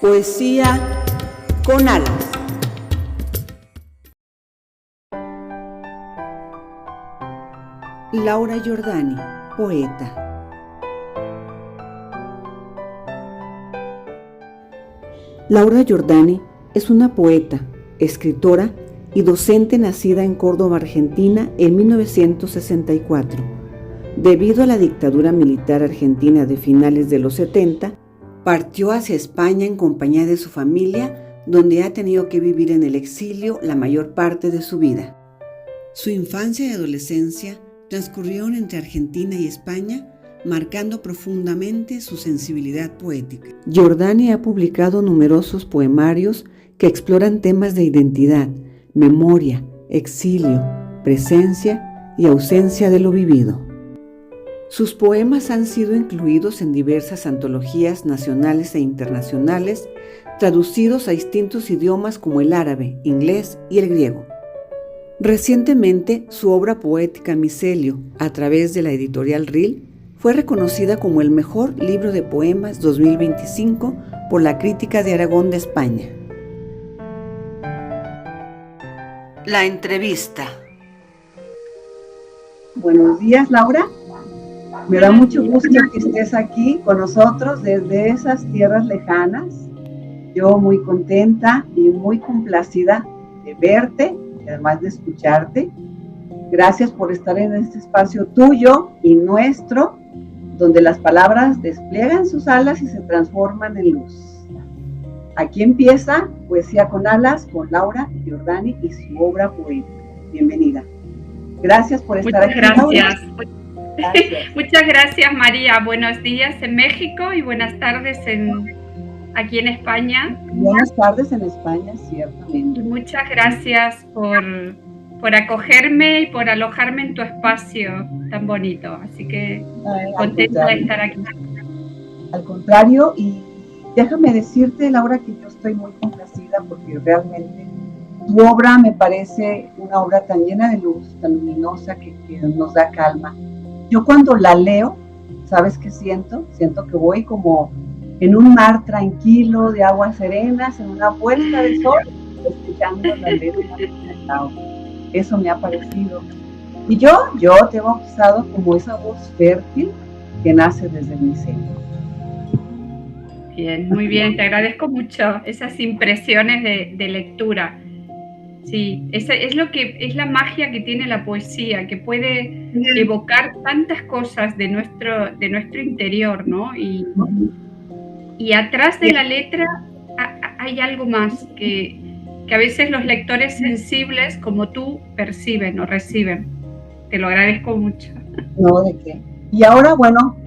Poesía con alas. Laura Giordani, poeta. Laura Giordani es una poeta, escritora y docente nacida en Córdoba, Argentina, en 1964. Debido a la dictadura militar argentina de finales de los 70, partió hacia España en compañía de su familia, donde ha tenido que vivir en el exilio la mayor parte de su vida. Su infancia y adolescencia transcurrieron entre Argentina y España, marcando profundamente su sensibilidad poética. Giordani ha publicado numerosos poemarios que exploran temas de identidad, memoria, exilio, presencia y ausencia de lo vivido. Sus poemas han sido incluidos en diversas antologías nacionales e internacionales, traducidos a distintos idiomas como el árabe, inglés y el griego. Recientemente, su obra poética Micelio, a través de la editorial RIL, fue reconocida como el mejor libro de poemas 2025 por la Crítica de Aragón de España. La entrevista. Buenos días, Laura. Me da mucho gusto que estés aquí con nosotros desde esas tierras lejanas. Yo muy contenta y muy complacida de verte y además de escucharte. Gracias por estar en este espacio tuyo y nuestro, donde las palabras despliegan sus alas y se transforman en luz. Aquí empieza Poesía con Alas con Laura Giordani y su obra poética. Bienvenida. Gracias por estar aquí. Muchas gracias. Muchas gracias, María. Buenos días en México y buenas tardes aquí en España. Buenas tardes en España, ciertamente. Y muchas gracias por acogerme y por alojarme en tu espacio tan bonito. Así que contenta de estar aquí. Al contrario, y déjame decirte, Laura, que yo estoy muy complacida porque realmente tu obra me parece una obra tan llena de luz, tan luminosa, que nos da calma. Yo cuando la leo, ¿sabes qué siento? Siento que voy como en un mar tranquilo, de aguas serenas, en una puesta de sol, escuchando la letra de Laura. Eso me ha parecido. Y yo te he bautizado como esa voz fértil que nace desde mi seno. Bien, muy bien, te agradezco mucho esas impresiones de lectura. Sí, esa es la magia que tiene la poesía, que puede evocar tantas cosas de nuestro interior, ¿no? Y atrás de la letra hay algo más que a veces los lectores sensibles como tú perciben o reciben. Te lo agradezco mucho. No, ¿de qué? Y ahora, bueno,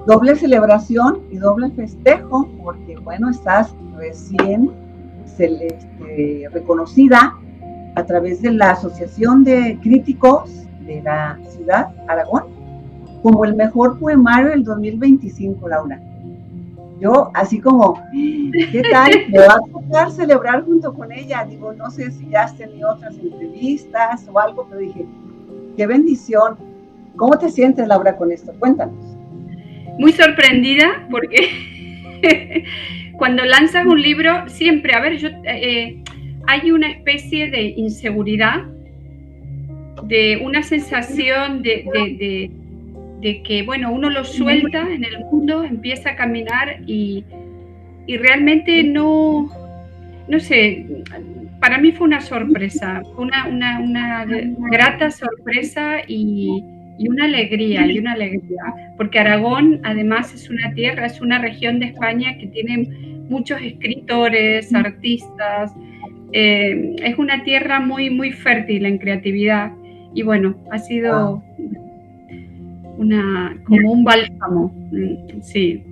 doble celebración y doble festejo, porque, bueno, estás recién reconocida a través de la Asociación de Críticos de la Ciudad, Aragón, como el mejor poemario del 2025, Laura. Yo, así como, ¿qué tal? Me va a tocar celebrar junto con ella. Digo, no sé si ya has tenido otras entrevistas o algo, pero dije, qué bendición. ¿Cómo te sientes, Laura, con esto? Cuéntanos. Muy sorprendida, porque cuando lanzas un libro, siempre, hay una especie de inseguridad, de una sensación de que, bueno, uno lo suelta en el mundo, empieza a caminar y realmente no sé, para mí fue una sorpresa, una grata sorpresa y una alegría, porque Aragón además es una tierra, es una región de España que tiene muchos escritores, artistas, es una tierra muy, muy fértil en creatividad y bueno, ha sido como un bálsamo, sí.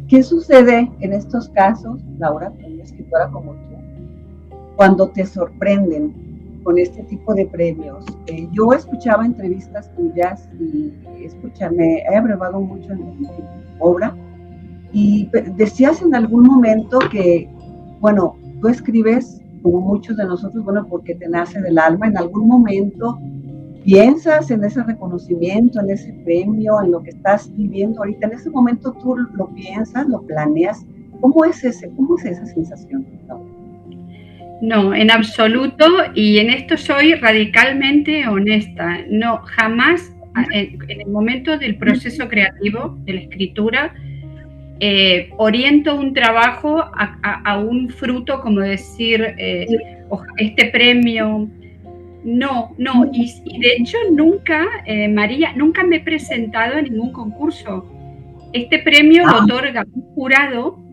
¿Qué sucede en estos casos, Laura, una escritora como tú, cuando te sorprenden con este tipo de premios? Yo escuchaba entrevistas tuyas y me he abrevado mucho en tu obra y decías en algún momento que, bueno, tú escribes como muchos de nosotros, bueno, porque te nace del alma. En algún momento piensas en ese reconocimiento, en ese premio, en lo que estás viviendo ahorita. En ese momento tú lo piensas, lo planeas ¿Cómo es esa sensación, Laura? No, en absoluto, y en esto soy radicalmente honesta. No, jamás en el momento del proceso creativo, de la escritura, oriento un trabajo a un fruto, como decir, este premio. No, y de hecho nunca, María, nunca me he presentado a ningún concurso. Este premio lo otorga un jurado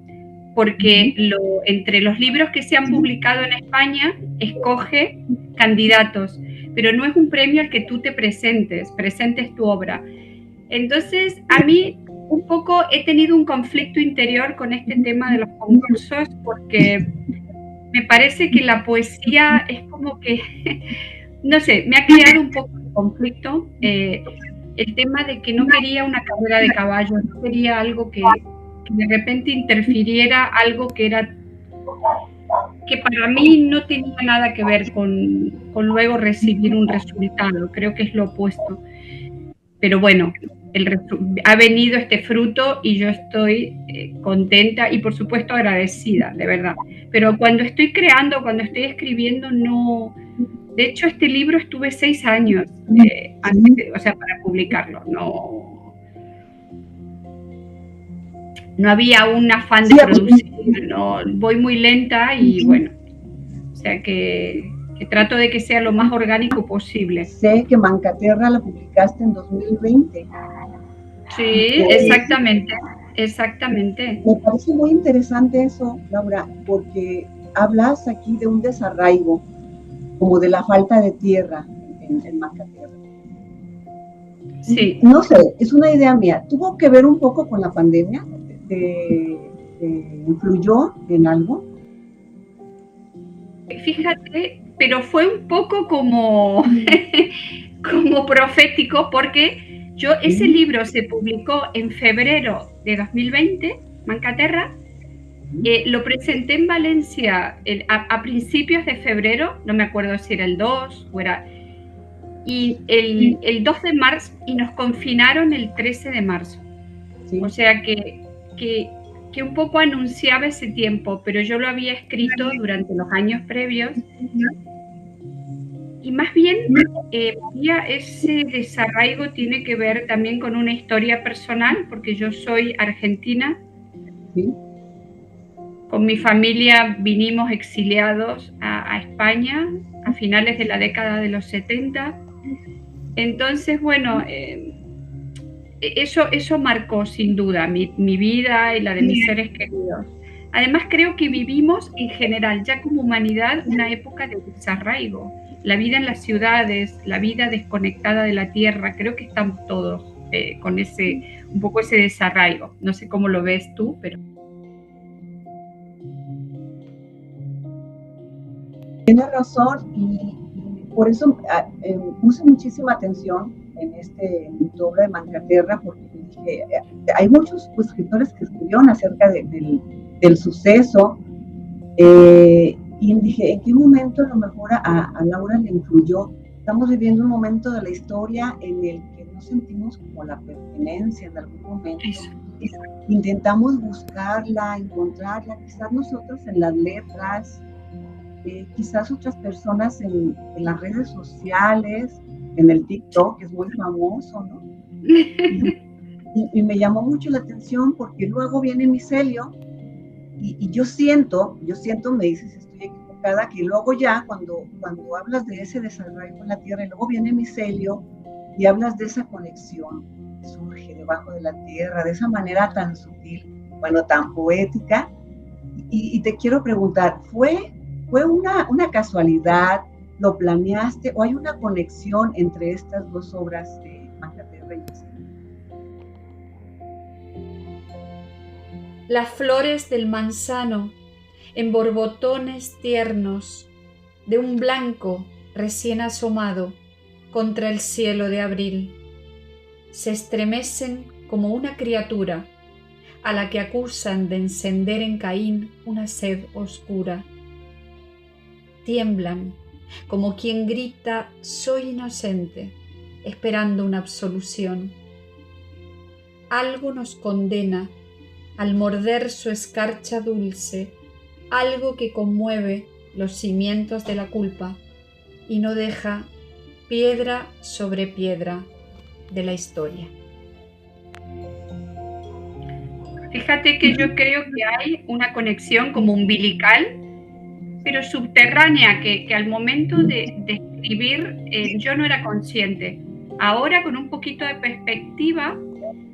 porque entre los libros que se han publicado en España escoge candidatos, pero no es un premio al que tú te presentes tu obra. Entonces, a mí un poco he tenido un conflicto interior con este tema de los concursos, porque me parece que la poesía es como que, no sé, me ha creado un poco de conflicto el tema de que no quería una carrera de caballo, no quería algo que de repente interfiriera algo que para mí no tenía nada que ver con luego recibir un resultado. Creo que es lo opuesto. Pero bueno, ha venido este fruto y yo estoy contenta y por supuesto agradecida, de verdad. Pero cuando estoy creando, cuando estoy escribiendo, no. De hecho, este libro estuve 6 años para publicarlo. No había un afán de producir, no, voy muy lenta y bueno, o sea que trato de que sea lo más orgánico posible. Sé que Mancaterra la publicaste en 2020. Sí, exactamente. Me parece muy interesante eso, Laura, porque hablas aquí de un desarraigo, como de la falta de tierra en Mancaterra. Sí. No sé, es una idea mía. ¿Tuvo que ver un poco con la pandemia? ¿Te influyó en algo? Fíjate, pero fue un poco como, como profético, porque ese libro se publicó en febrero de 2020, Mancaterra, lo presenté en Valencia a principios de febrero, no me acuerdo si era el 2 o era... Y el 2 de marzo, y nos confinaron el 13 de marzo. Sí. O sea que un poco anunciaba ese tiempo, pero yo lo había escrito durante los años previos. Y más bien, ese desarraigo tiene que ver también con una historia personal, porque yo soy argentina. ¿Sí? Con mi familia vinimos exiliados a España a finales de la década de los 70. Entonces, bueno, eso marcó sin duda mi vida y la de mis seres queridos. Además, creo que vivimos en general, ya como humanidad, una época de desarraigo. La vida en las ciudades, la vida desconectada de la tierra, creo que estamos todos con un poco ese desarraigo. No sé cómo lo ves tú, pero... Tienes razón, y por eso puse muchísima atención en tu obra de Mancaterra, porque dije, hay muchos escritores que escribieron acerca del suceso, y dije, ¿en qué momento a lo mejor a Laura le influyó? Estamos viviendo un momento de la historia en el que no sentimos como la pertenencia en algún momento. Intentamos buscarla, encontrarla, quizás nosotros en las letras, quizás otras personas en las redes sociales, en el TikTok, que es muy famoso, ¿no? Y me llamó mucho la atención porque luego viene Micelio y yo siento, me dices si estoy equivocada, que luego ya cuando hablas de ese desarrollo con la tierra, y luego viene Micelio y hablas de esa conexión que surge debajo de la tierra, de esa manera tan sutil, bueno, tan poética, y te quiero preguntar, ¿fue una casualidad? ¿Lo planeaste o hay una conexión entre estas dos obras de Mancaterra y Micelio? Las flores del manzano en borbotones tiernos de un blanco recién asomado contra el cielo de abril se estremecen como una criatura a la que acusan de encender en Caín una sed oscura. Tiemblan como quien grita «soy inocente», esperando una absolución. Algo nos condena al morder su escarcha dulce, algo que conmueve los cimientos de la culpa y no deja piedra sobre piedra de la historia. Fíjate que yo creo que hay una conexión como umbilical, pero subterránea, que al momento de escribir yo no era consciente. Ahora, con un poquito de perspectiva,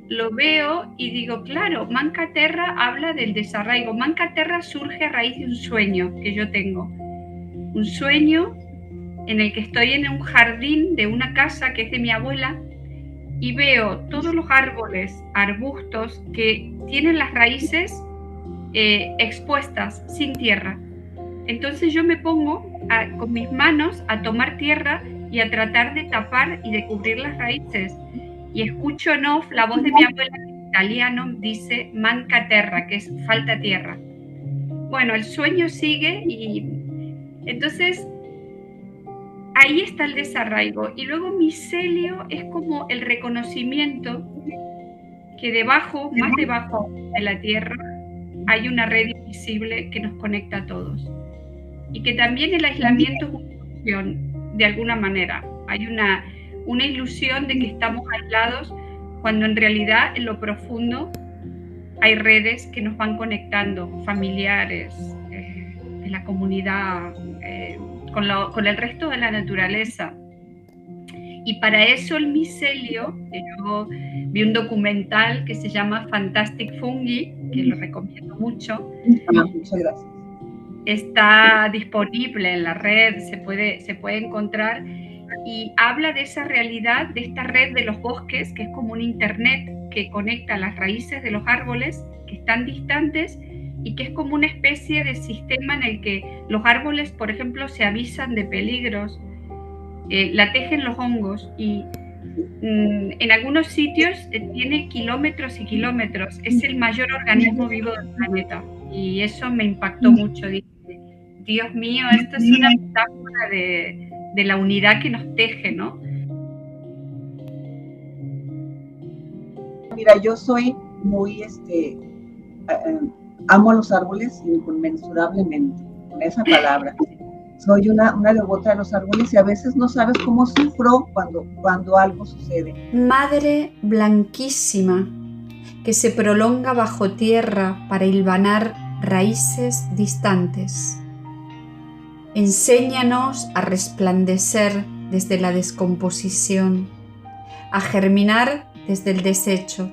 lo veo y digo, claro, Manca Terra habla del desarraigo. Manca Terra surge a raíz de un sueño que yo tengo. Un sueño en el que estoy en un jardín de una casa que es de mi abuela y veo todos los árboles, arbustos que tienen las raíces expuestas, sin tierra. Entonces yo me pongo con mis manos a tomar tierra y a tratar de tapar y de cubrir las raíces. Y escucho en off la voz de mi abuela, que en italiano dice Manca Terra, que es falta tierra. Bueno, el sueño sigue y entonces ahí está el desarraigo. Y luego micelio es como el reconocimiento que debajo, más debajo de la tierra, hay una red invisible que nos conecta a todos. Y que también el aislamiento es una ilusión, de alguna manera. Hay una ilusión de que estamos aislados cuando en realidad en lo profundo hay redes que nos van conectando, familiares, de la comunidad, con el resto de la naturaleza. Y para eso el micelio, que yo vi un documental que se llama Fantastic Fungi, que lo recomiendo mucho. Muchas gracias. Está disponible en la red, se puede encontrar y habla de esa realidad, de esta red de los bosques, que es como un internet que conecta las raíces de los árboles que están distantes y que es como una especie de sistema en el que los árboles, por ejemplo, se avisan de peligros, la tejen los hongos y en algunos sitios tiene kilómetros y kilómetros, es el mayor organismo vivo del planeta y eso me impactó mucho. Dije, Dios mío, esto es una metáfora de la unidad que nos teje, ¿no? Mira, yo soy muy, amo a los árboles inconmensurablemente, con esa palabra. Soy una devota de los árboles y a veces no sabes cómo sufro cuando algo sucede. Madre blanquísima que se prolonga bajo tierra para hilvanar raíces distantes. Enséñanos a resplandecer desde la descomposición, a germinar desde el desecho.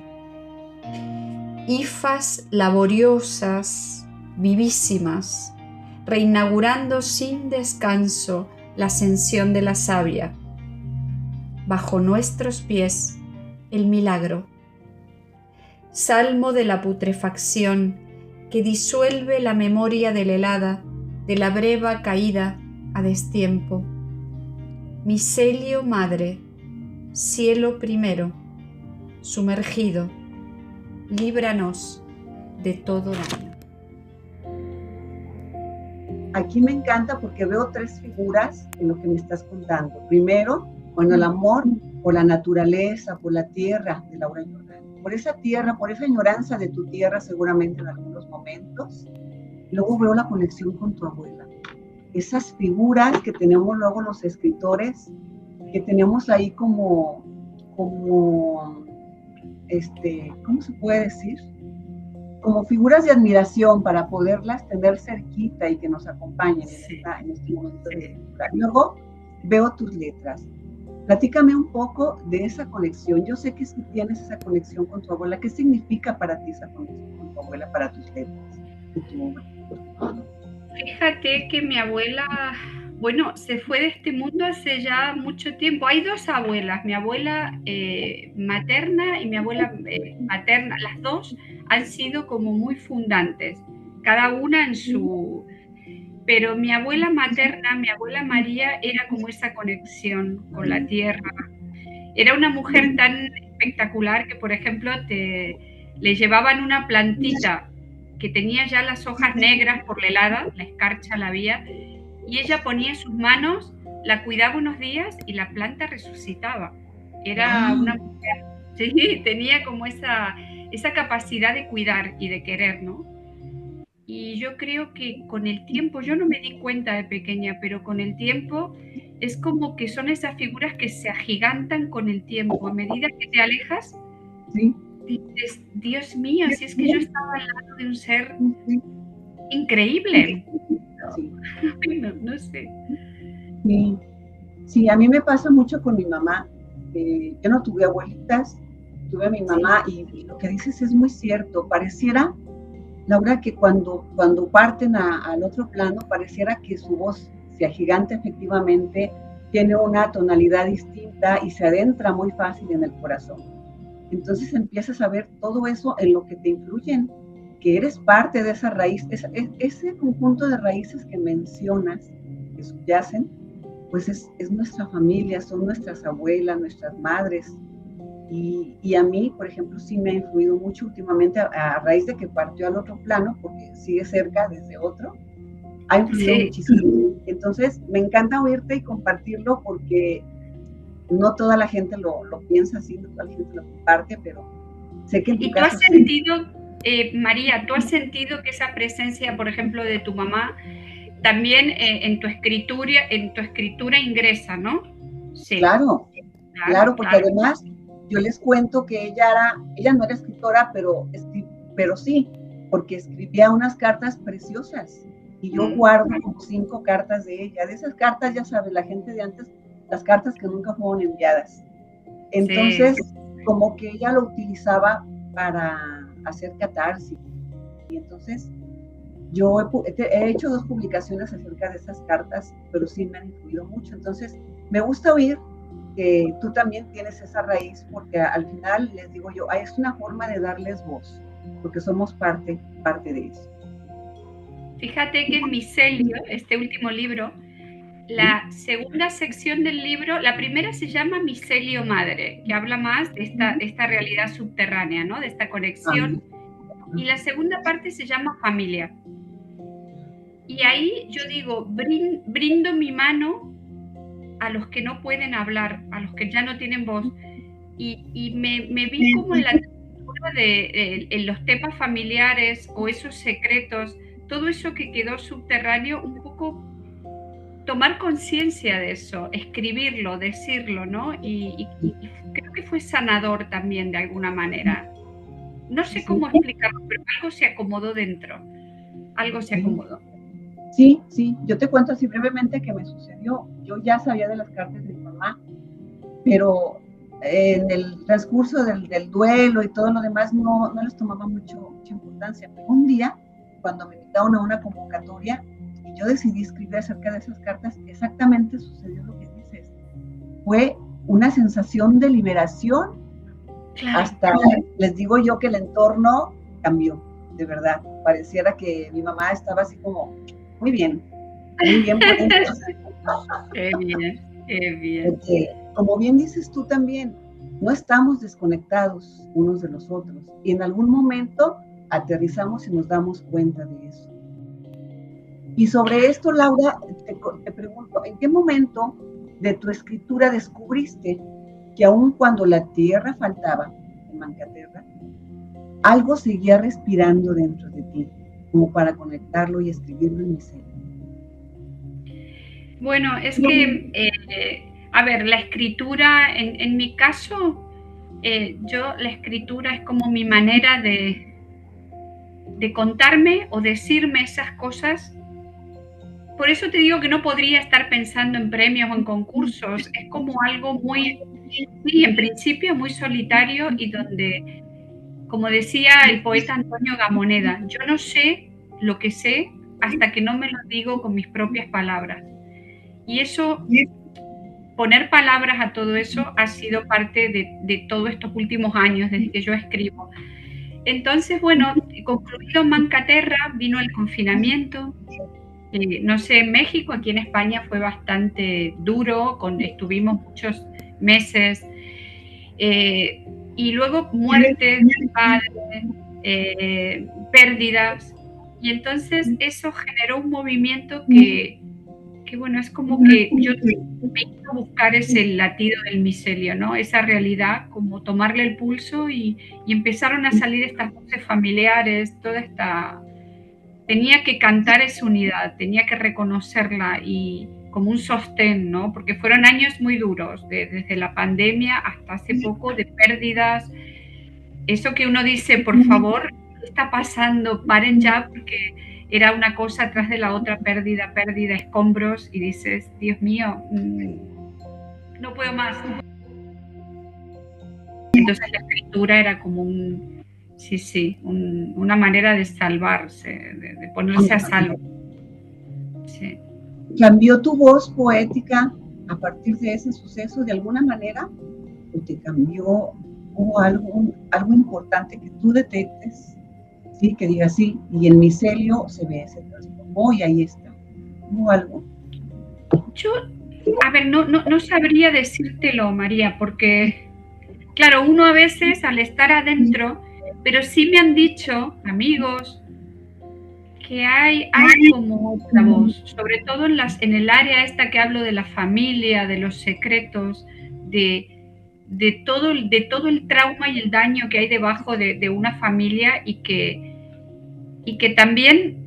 Hifas laboriosas, vivísimas, reinaugurando sin descanso la ascensión de la savia. Bajo nuestros pies, el milagro. Salmo de la putrefacción que disuelve la memoria de la helada, de la breva caída a destiempo. Micelio madre, cielo primero, sumergido, líbranos de todo daño. Aquí me encanta porque veo tres figuras en lo que me estás contando. Primero, bueno, el amor por la naturaleza, por la tierra de Laura Jordán. Por esa tierra, por esa añoranza de tu tierra seguramente en algunos momentos. Luego veo la conexión con tu abuela. Esas figuras que tenemos luego los escritores, que tenemos ahí como ¿cómo se puede decir? Como figuras de admiración para poderlas tener cerquita y que nos acompañen en este momento de lectura. Luego veo tus letras. Platícame un poco de esa conexión. Yo sé que si tienes esa conexión con tu abuela. ¿Qué significa para ti esa conexión con tu abuela, para tus letras y tu obra? Fíjate que mi abuela, bueno, se fue de este mundo hace ya mucho tiempo. Hay dos abuelas, mi abuela materna y mi abuela paterna. Las dos han sido como muy fundantes, cada una en su... Pero mi abuela materna, mi abuela María, era como esa conexión con la tierra. Era una mujer tan espectacular que, por ejemplo, le llevaban una plantita que tenía ya las hojas negras por la helada, la escarcha la había, y ella ponía sus manos, la cuidaba unos días y la planta resucitaba. Era una mujer, sí, tenía como esa esa capacidad de cuidar y de querer, ¿no? Y yo creo que con el tiempo, yo no me di cuenta de pequeña, pero con el tiempo es como que son esas figuras que se agigantan con el tiempo. A medida que te alejas, Sí, dices, Dios mío, si es que yo estaba al lado de un ser sí, increíble. sí. No sé. Sí, sí, a mí me pasa mucho con mi mamá. Yo no tuve abuelitas, tuve a mi mamá y lo que dices es muy cierto. Pareciera, Laura, que cuando parten al otro plano, pareciera que su voz se agiganta efectivamente, tiene una tonalidad distinta y se adentra muy fácil en el corazón. Entonces empiezas a ver todo eso en lo que te influyen, que eres parte de esa raíz, ese conjunto de raíces que mencionas, que subyacen, pues es nuestra familia, son nuestras abuelas, nuestras madres. Y a mí, por ejemplo, sí me ha influido mucho últimamente a raíz de que partió al otro plano, porque sigue cerca desde otro, ha influido muchísimo. Entonces, me encanta oírte y compartirlo porque no toda la gente lo piensa así, no toda la gente lo comparte, pero sé que en tu caso... ¿Y tú has sentido, María, tú has sentido que esa presencia, por ejemplo, de tu mamá, también en tu escritura ingresa, ¿no? Sí. Claro, porque además yo les cuento que ella no era escritora, pero sí, porque escribía unas cartas preciosas y yo guardo como 5 cartas de ella. De esas cartas, ya sabes, la gente de antes, las cartas que nunca fueron enviadas. Entonces, como que ella lo utilizaba para hacer catarsis. Y entonces, yo he hecho 2 publicaciones acerca de esas cartas, pero sí me han influido mucho. Entonces, me gusta oír que tú también tienes esa raíz, porque al final, les digo yo, es una forma de darles voz, porque somos parte de eso. Fíjate que en Micelio, este último libro, la segunda sección del libro, la primera se llama Micelio Madre, que habla más de esta realidad subterránea, ¿no? De esta conexión. Y la segunda parte se llama Familia. Y ahí yo digo, brindo mi mano a los que no pueden hablar, a los que ya no tienen voz. Y me vi como en la textura en los temas familiares o esos secretos, todo eso que quedó subterráneo, un poco tomar conciencia de eso, escribirlo, decirlo, ¿no? Y creo que fue sanador también de alguna manera. No sé cómo explicarlo, pero algo se acomodó dentro, algo se acomodó. Sí, yo te cuento así brevemente que me sucedió. Yo ya sabía de las cartas de mi mamá, pero en el transcurso del duelo y todo lo demás no les tomaba mucha importancia. Pero un día, cuando me invitaron a una convocatoria y yo decidí escribir acerca de esas cartas, exactamente sucedió lo que dices. Fue una sensación de liberación. Claro. Hasta les digo yo que el entorno cambió, de verdad. Pareciera que mi mamá estaba así como, muy bien. Qué bien. Porque, como bien dices tú también, no estamos desconectados unos de los otros y en algún momento aterrizamos y nos damos cuenta de eso. Y sobre esto, Laura, te pregunto, ¿en qué momento de tu escritura descubriste que aun cuando la tierra faltaba en Mancaterra, algo seguía respirando dentro de ti, como para conectarlo y escribirlo en Micelio? Bueno, es que, a ver, la escritura, en mi caso, la escritura es como mi manera de contarme o decirme esas cosas. Por eso te digo que no podría estar pensando en premios o en concursos. Es como algo muy, en principio, muy solitario y donde, como decía el poeta Antonio Gamoneda, yo no sé lo que sé hasta que no me lo digo con mis propias palabras. Y eso, poner palabras a todo eso ha sido parte de todos estos últimos años, desde que yo escribo. Entonces, bueno, concluido Mancaterra, vino el confinamiento. No sé, en México, aquí en España fue bastante duro, estuvimos muchos meses. Y luego muertes de padres, pérdidas. Y entonces eso generó un movimiento que que bueno, es como que yo me hizo buscar ese latido del micelio, ¿no? Esa realidad, como tomarle el pulso y empezaron a salir estas voces familiares, toda esta... Tenía que cantar esa unidad, tenía que reconocerla y como un sostén, ¿no? Porque fueron años muy duros, desde la pandemia hasta hace poco, de pérdidas. Eso que uno dice, por favor, ¿qué está pasando? Paren ya, porque era una cosa atrás de la otra, pérdida, escombros, y dices, Dios mío, no puedo más. Entonces la escritura era como una manera de salvarse, de ponerse a salvo. Sí. ¿Cambió tu voz poética a partir de ese suceso de alguna manera? ¿O te cambió? ¿Hubo algo importante que tú detectes? Sí, que digas sí, y el micelio se transformó y ahí está. ¿Hubo algo? Yo, a ver, no sabría decírtelo, María, porque, claro, uno a veces al estar adentro, pero sí me han dicho amigos que hay como otra voz, sobre todo en el área esta que hablo de la familia, de los secretos, de todo el trauma y el daño que hay debajo de una familia y que también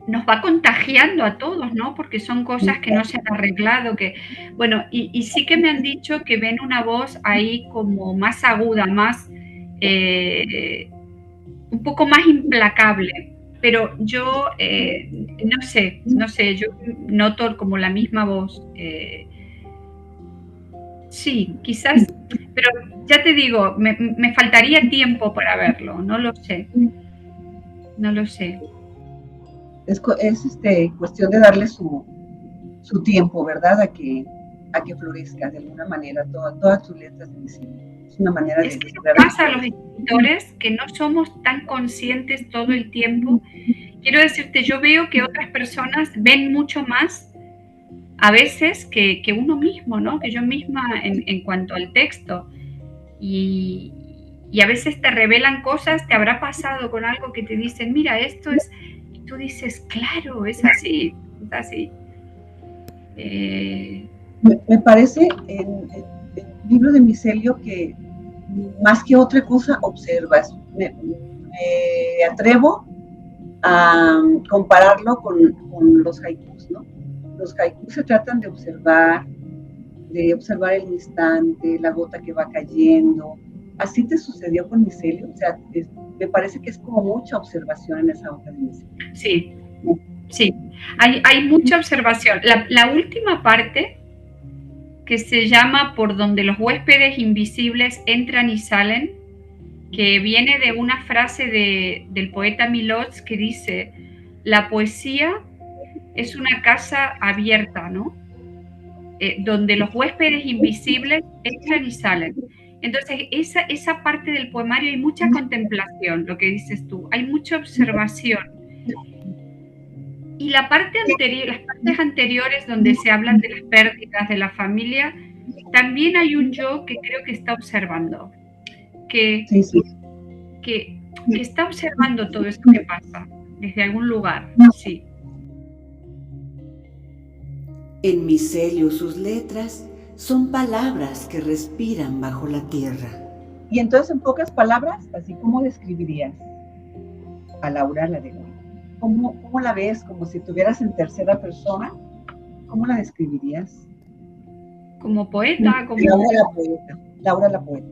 nos va contagiando a todos, ¿no? Porque son cosas que no se han arreglado, bueno, y sí que me han dicho que ven una voz ahí como más aguda, más un poco más implacable, pero yo no sé, yo noto como la misma voz. Sí, quizás, pero ya te digo, me faltaría tiempo para verlo, no lo sé. Es cuestión de darle su tiempo, ¿verdad? A que florezca de alguna manera todas sus letras de micelio. Es una manera de... Es que pasa a los escritores que no somos tan conscientes todo el tiempo. Quiero decirte, yo veo que otras personas ven mucho más a veces que uno mismo, ¿no? Que yo misma en cuanto al texto. Y a veces te revelan cosas, te habrá pasado con algo que te dicen, mira, esto es... Y tú dices, claro, es así, es así. Me parece en el libro de micelio que más que otra cosa observas. Me atrevo a compararlo con los haikus, ¿no? Los haikus se tratan de observar el instante, la gota que va cayendo. ¿Así te sucedió con micelio? O sea, me parece que es como mucha observación en esa obra de micelio. Sí, sí, hay mucha observación. La última parte, que se llama Por donde los huéspedes invisibles entran y salen, que viene de una frase del poeta Milós que dice, la poesía es una casa abierta, ¿no? Donde los huéspedes invisibles entran y salen. Entonces, esa parte del poemario hay mucha contemplación, lo que dices tú, hay mucha observación. Y la parte anterior, las partes anteriores donde se hablan de las pérdidas de la familia, también hay un yo que creo que está observando, que está observando todo esto que pasa desde algún lugar, sí. En micelio sus letras son palabras que respiran bajo la tierra. Y entonces, en pocas palabras, así como describirías a Laura la de hoy. ¿Cómo la ves? Como si estuvieras en tercera persona. ¿Cómo la describirías? Como poeta, como... Laura la poeta.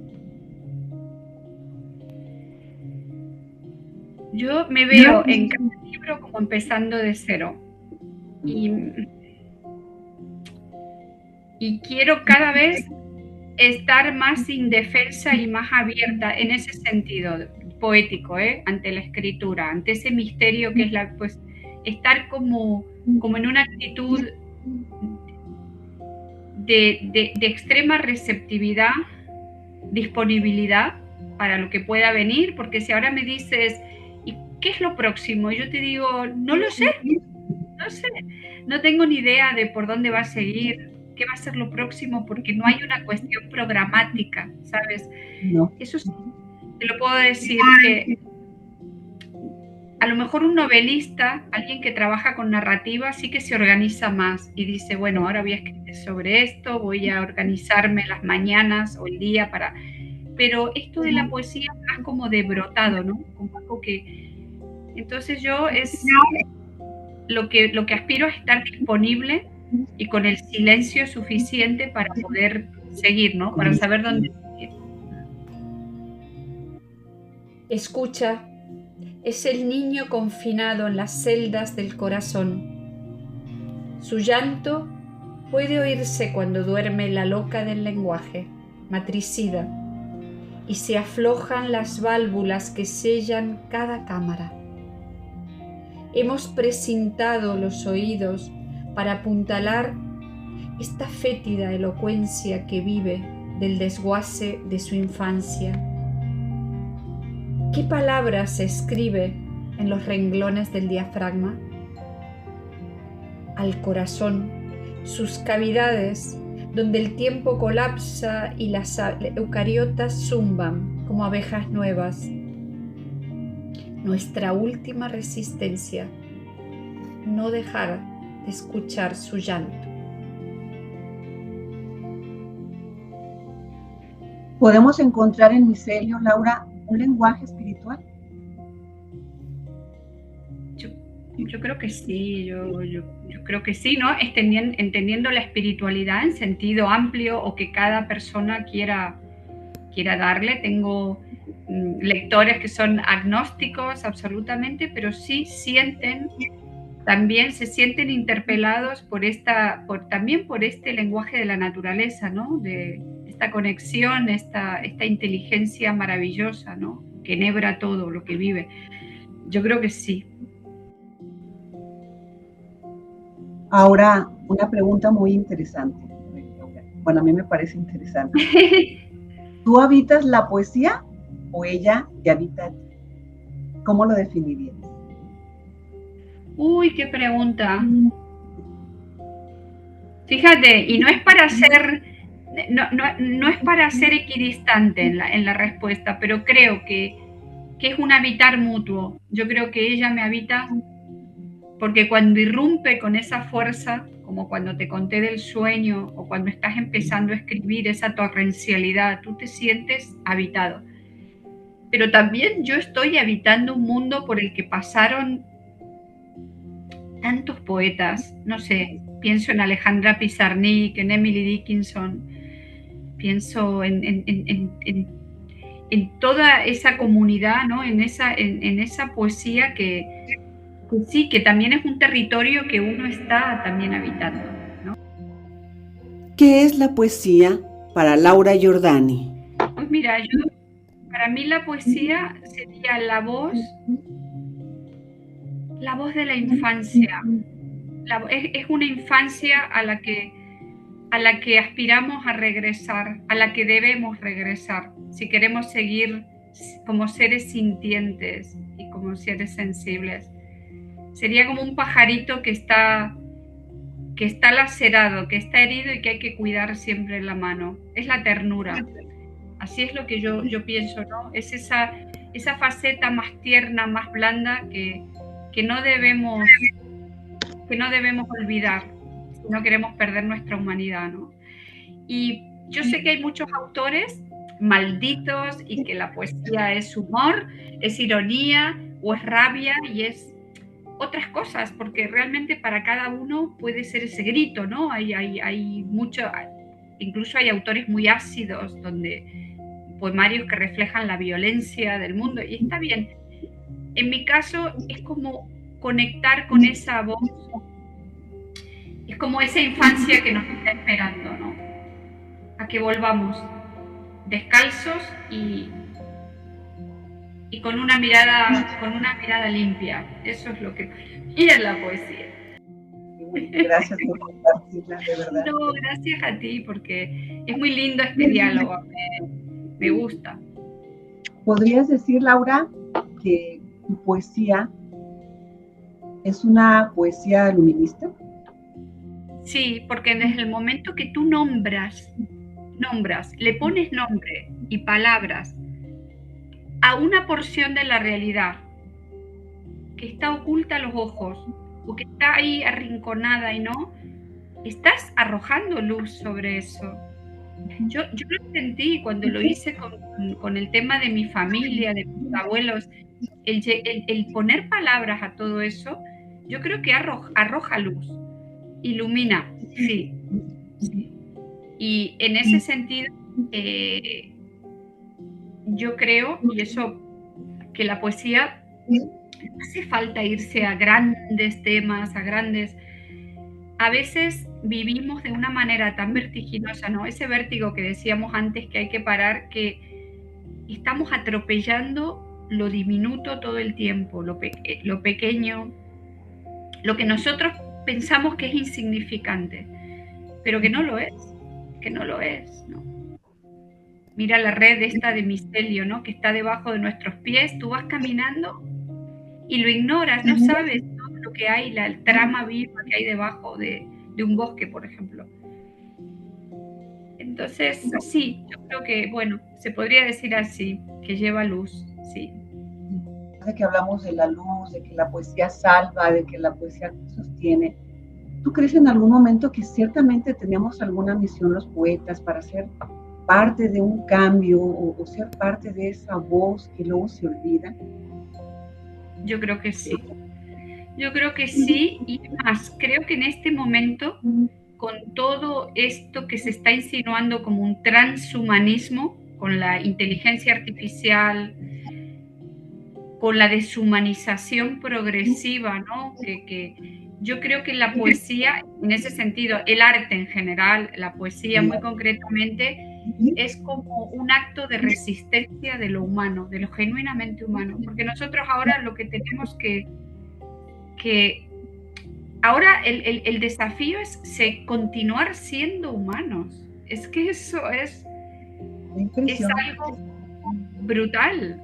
Yo me veo en cada libro como empezando de cero. Y quiero cada vez estar más indefensa y más abierta en ese sentido poético, ante la escritura, ante ese misterio que es pues estar como en una actitud de extrema receptividad, disponibilidad para lo que pueda venir, porque si ahora me dices, ¿y qué es lo próximo? Y yo te digo, no lo sé, no tengo ni idea de por dónde va a seguir, qué va a ser lo próximo, porque no hay una cuestión programática, ¿sabes? No. Eso sí, te lo puedo decir, que a lo mejor un novelista, alguien que trabaja con narrativa, sí que se organiza más y dice, bueno, ahora voy a escribir sobre esto, voy a organizarme las mañanas o el día para... Pero esto de la poesía es más como de brotado, ¿no? Como algo que... Entonces yo es lo que aspiro a estar disponible y con el silencio suficiente para poder seguir, ¿no? Para saber dónde seguir. Escucha, es el niño confinado en las celdas del corazón. Su llanto puede oírse cuando duerme la loca del lenguaje, matricida, y se aflojan las válvulas que sellan cada cámara. Hemos precintado los oídos para apuntalar esta fétida elocuencia que vive del desguace de su infancia. ¿Qué palabra se escribe en los renglones del diafragma? Al corazón, sus cavidades, donde el tiempo colapsa y las eucariotas zumban como abejas nuevas. Nuestra última resistencia, no dejar de escuchar su llanto. ¿Podemos encontrar en Micelio, Laura, un lenguaje espiritual? Yo creo que sí, yo creo que sí, ¿no? Entendiendo la espiritualidad en sentido amplio o que cada persona quiera darle. Tengo lectores que son agnósticos absolutamente, pero sí también se sienten interpelados también por este lenguaje de la naturaleza, ¿no? De esta conexión, esta inteligencia maravillosa, ¿no? Que enhebra todo lo que vive. Yo creo que sí. Ahora, una pregunta muy interesante. Bueno, a mí me parece interesante. ¿Tú habitas la poesía o ella te habita a ti? ¿Cómo lo definirías? Uy, qué pregunta. Fíjate, y no es para ser, no es para ser equidistante en la respuesta, pero creo que es un habitar mutuo. Yo creo que ella me habita porque cuando irrumpe con esa fuerza, como cuando te conté del sueño o cuando estás empezando a escribir esa torrencialidad, tú te sientes habitado. Pero también yo estoy habitando un mundo por el que pasaron tantos poetas, no sé, pienso en Alejandra Pizarnik, en Emily Dickinson, pienso en toda esa comunidad, ¿no? en esa poesía que sí, que también es un territorio que uno está también habitando, ¿no? ¿Qué es la poesía para Laura Giordani? Pues mira, para mí la poesía sería la voz de la infancia. Es una infancia a la que aspiramos a regresar, a la que debemos regresar, si queremos seguir como seres sintientes y como seres sensibles. Sería como un pajarito que está lacerado, que está herido y que hay que cuidar siempre en la mano. Es la ternura. Así es lo que yo pienso, ¿no? Es esa faceta más tierna, más blanda que no debemos olvidar si no queremos perder nuestra humanidad, ¿no? Y yo sé que hay muchos autores malditos y que la poesía es humor, es ironía o es rabia y es otras cosas, porque realmente para cada uno puede ser ese grito, ¿no? Hay mucho, incluso hay autores muy ácidos, poemarios que reflejan la violencia del mundo, y está bien. En mi caso es como conectar con esa voz, es como esa infancia que nos está esperando, ¿no? A que volvamos descalzos y con una mirada limpia. Eso es lo que es la poesía. Gracias por compartirla, de verdad. No, gracias a ti, porque es muy lindo este diálogo, me gusta. ¿Podrías decir, Laura, que tu poesía es una poesía luminista? Sí, porque desde el momento que tú nombras, le pones nombre y palabras a una porción de la realidad que está oculta a los ojos o que está ahí arrinconada y no, estás arrojando luz sobre eso. Yo lo sentí cuando lo hice con el tema de mi familia, de mis abuelos, el poner palabras a todo eso, yo creo que arroja luz, ilumina, sí. Y en ese sentido, yo creo, y eso, que la poesía hace falta irse a grandes temas, a veces vivimos de una manera tan vertiginosa, ¿no? Ese vértigo que decíamos antes que hay que parar, que estamos atropellando lo diminuto todo el tiempo, lo pequeño, lo que nosotros pensamos que es insignificante, pero que no lo es, ¿no? Mira la red esta de micelio, ¿no? Que está debajo de nuestros pies, tú vas caminando y lo ignoras, no sabes todo lo que hay, la trama viva que hay debajo de un bosque, por ejemplo. Entonces, sí, yo creo que, bueno, se podría decir así, que lleva luz, sí. De que hablamos de la luz, de que la poesía salva, de que la poesía sostiene. ¿Tú crees en algún momento que ciertamente teníamos alguna misión los poetas para ser parte de un cambio o ser parte de esa voz que luego se olvida? Yo creo que sí. Yo creo que sí, y más, creo que en este momento, con todo esto que se está insinuando como un transhumanismo, con la inteligencia artificial, con la deshumanización progresiva, ¿no? Que yo creo que la poesía, en ese sentido, el arte en general, la poesía muy concretamente, es como un acto de resistencia de lo humano, de lo genuinamente humano, porque nosotros ahora lo que tenemos que ahora el desafío es continuar siendo humanos. Es que eso es algo brutal.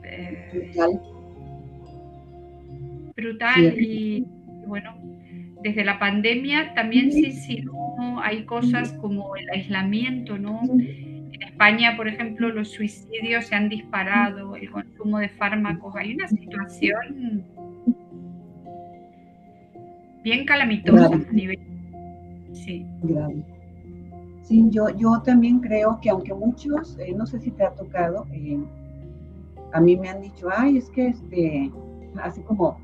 Brutal. Y bueno, desde la pandemia también se insinuó, hay cosas como el aislamiento, ¿no? En España, por ejemplo, los suicidios se han disparado, el consumo de fármacos, hay una situación bien calamitosa a nivel. Sí. Grave. Sí, yo también creo que aunque muchos, no sé si te ha tocado, a mí me han dicho, ay, es que así como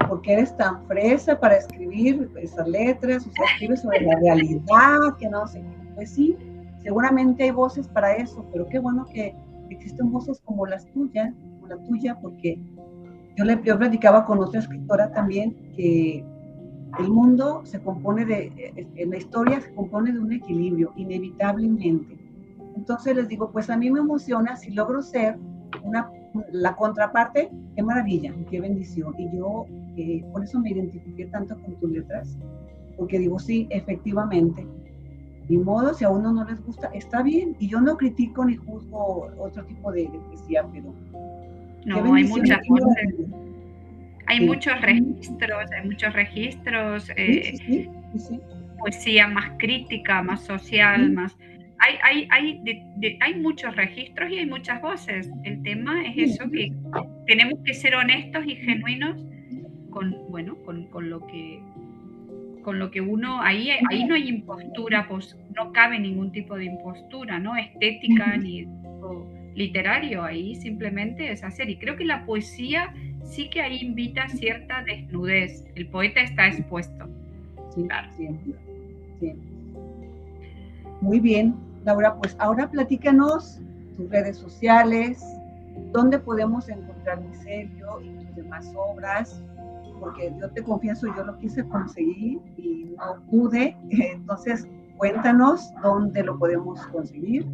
porque eres tan fresa para escribir esas letras, o sea, escribes sobre la realidad, que no sé. Pues sí, seguramente hay voces para eso, pero qué bueno que existen voces como la tuya, porque yo platicaba con otra escritora también que el mundo se compone en la historia se compone de un equilibrio, inevitablemente. Entonces les digo, pues a mí me emociona si logro ser la contraparte, qué maravilla, qué bendición. Y yo por eso me identifiqué tanto con tus letras, porque digo, sí, efectivamente, ni modo, si a uno no les gusta, está bien. Y yo no critico ni juzgo otro tipo de poesía, pero... No, hay muchas voces. Hay muchos registros, sí. Poesía más crítica, más social, más... Hay muchos registros y hay muchas voces. El tema es eso, que tenemos que ser honestos y genuinos con lo que uno... Ahí no hay impostura, pues no cabe ningún tipo de impostura, ¿no? Estética ni literario, ahí simplemente es hacer. Y creo que la poesía sí que ahí invita cierta desnudez. El poeta está expuesto. Sí, claro. Sí. Muy bien, Laura, pues ahora platícanos tus redes sociales, dónde podemos encontrar Micelio y tus demás obras, porque yo te confieso, yo lo quise conseguir y no pude, entonces cuéntanos dónde lo podemos conseguir,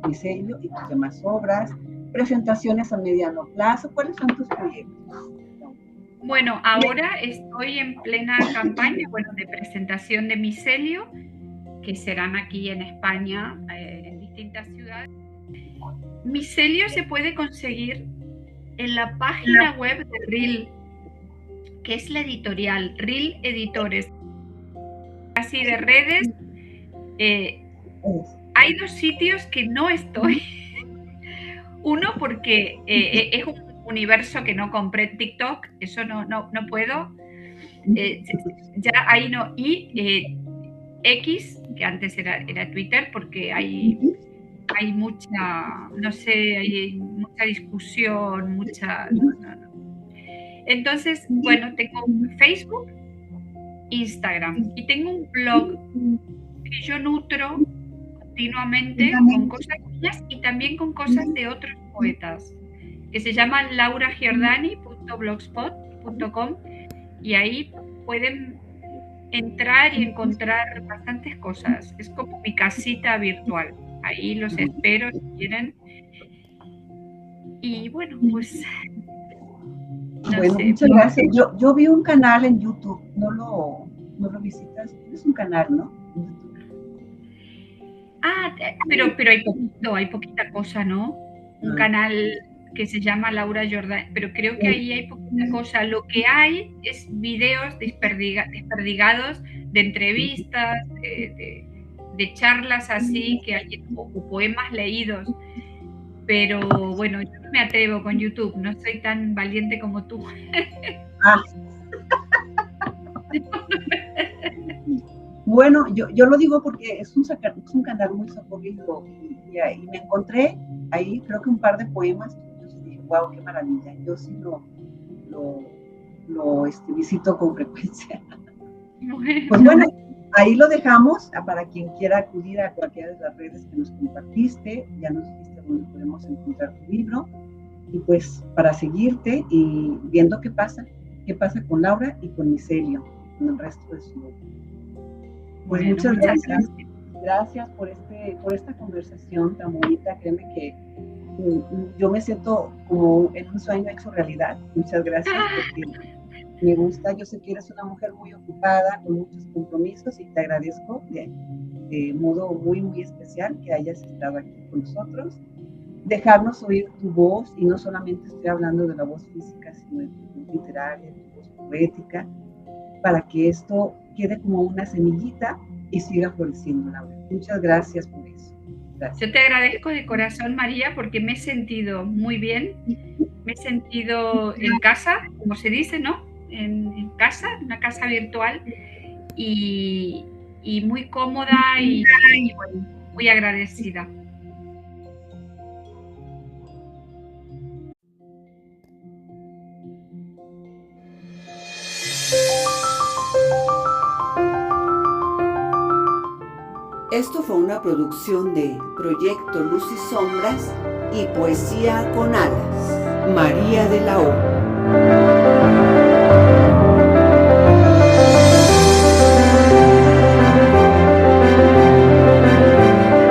Micelio y tus demás obras, presentaciones a mediano plazo, ¿cuáles son tus proyectos? Bueno, ahora estoy en plena campaña, de presentación de Micelio, que serán aquí en España, en distintas ciudades. Micelio se puede conseguir en la página web de RIL, que es la editorial, RIL Editores. Así de redes, hay dos sitios que no estoy. Uno porque es universo que no compré en TikTok, eso no puedo. Ya ahí no. Y X, que antes era Twitter, porque hay mucha, no sé, hay mucha discusión, mucha... no. Entonces, bueno, tengo Facebook, Instagram y tengo un blog que yo nutro continuamente con cosas mías y también con cosas de otros poetas, que se llama lauragiordani.blogspot.com, y ahí pueden entrar y encontrar bastantes cosas. Es como mi casita virtual. Ahí los espero si quieren. Y bueno, pues... Bueno, muchas gracias. Yo vi un canal en YouTube, no lo visitas, es un canal, ¿no? Pero hay poquita cosa, ¿no? Un canal que se llama Laura Jordani, pero creo que ahí hay poquita cosa. Lo que hay es videos desperdigados de entrevistas, de charlas así, que hay, o poemas leídos. Pero bueno, yo no me atrevo con YouTube, no soy tan valiente como tú. Bueno, yo lo digo porque es un canal muy socorrido y me encontré ahí, creo que un par de poemas tuyos y dije, wow, qué maravilla. Yo sí lo visito con frecuencia. Pues bueno, ahí lo dejamos para quien quiera acudir a cualquiera de las redes que nos compartiste. Ya nos dijiste dónde podemos encontrar tu libro, y pues para seguirte y viendo qué pasa con Laura y con Micelio, con el resto de su obra. Pues muchas gracias. Gracias por esta conversación tan bonita. Créeme que yo me siento como en un sueño hecho realidad. Muchas gracias, porque me gusta. Yo sé que eres una mujer muy ocupada, con muchos compromisos, y te agradezco de modo muy, muy especial que hayas estado aquí con nosotros. Dejarnos oír tu voz, y no solamente estoy hablando de la voz física, sino de tu voz literaria, tu voz poética, para que esto quede como una semillita y siga floreciendo, Laura. Muchas gracias por eso. Gracias. Yo te agradezco de corazón, María, porque me he sentido muy bien, me he sentido en casa, como se dice, ¿no? En casa, una casa virtual, y muy cómoda y bueno, muy agradecida. Esto fue una producción de Proyecto Luz y Sombras y Poesía con Alas, María de la O.